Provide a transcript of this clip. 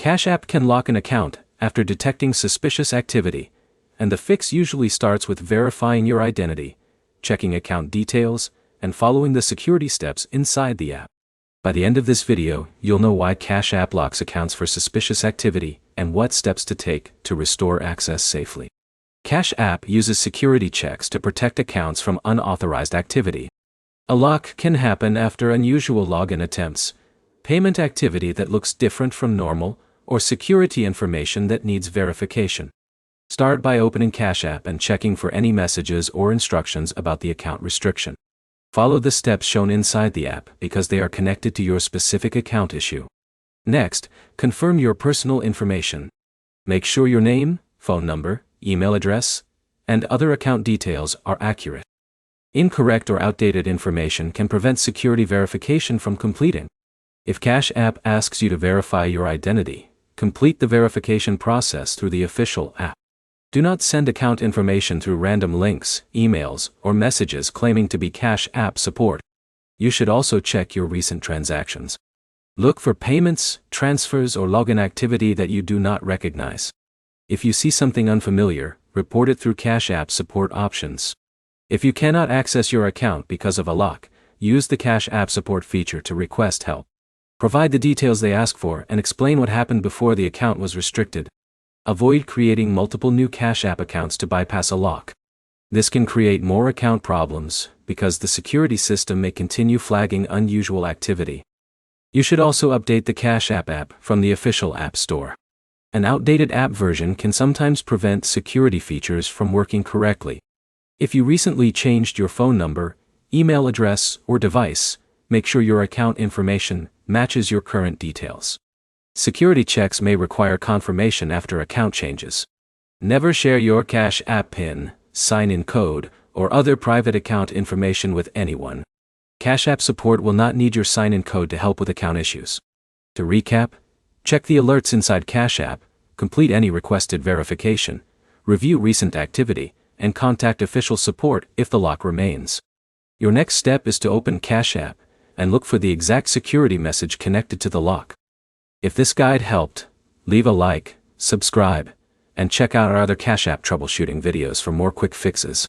Cash App can lock an account after detecting suspicious activity, and the fix usually starts with verifying your identity, checking account details, and following the security steps inside the app. By the end of this video, you'll know why Cash App locks accounts for suspicious activity and what steps to take to restore access safely. Cash App uses security checks to protect accounts from unauthorized activity. A lock can happen after unusual login attempts, payment activity that looks different from normal, or security information that needs verification. Start by opening Cash App and checking for any messages or instructions about the account restriction. Follow the steps shown inside the app because they are connected to your specific account issue. Next, confirm your personal information. Make sure your name, phone number, email address, and other account details are accurate. Incorrect or outdated information can prevent security verification from completing. If Cash App asks you to verify your identity, complete the verification process through the official app. Do not send account information through random links, emails, or messages claiming to be Cash App support. You should also check your recent transactions. Look for payments, transfers, or login activity that you do not recognize. If you see something unfamiliar, report it through Cash App support options. If you cannot access your account because of a lock, use the Cash App support feature to request help. Provide the details they ask for and explain what happened before the account was restricted. Avoid creating multiple new Cash App accounts to bypass a lock. This can create more account problems because the security system may continue flagging unusual activity. You should also update the Cash App app from the official App Store. An outdated app version can sometimes prevent security features from working correctly. If you recently changed your phone number, email address, or device, make sure your account information matches your current details. Security checks may require confirmation after account changes. Never share your Cash App PIN, sign-in code, or other private account information with anyone. Cash App support will not need your sign-in code to help with account issues. To recap, check the alerts inside Cash App, complete any requested verification, review recent activity, and contact official support if the lock remains. Your next step is to open Cash App and look for the exact security message connected to the lock. If this guide helped, leave a like, subscribe, and check out our other Cash App troubleshooting videos for more quick fixes.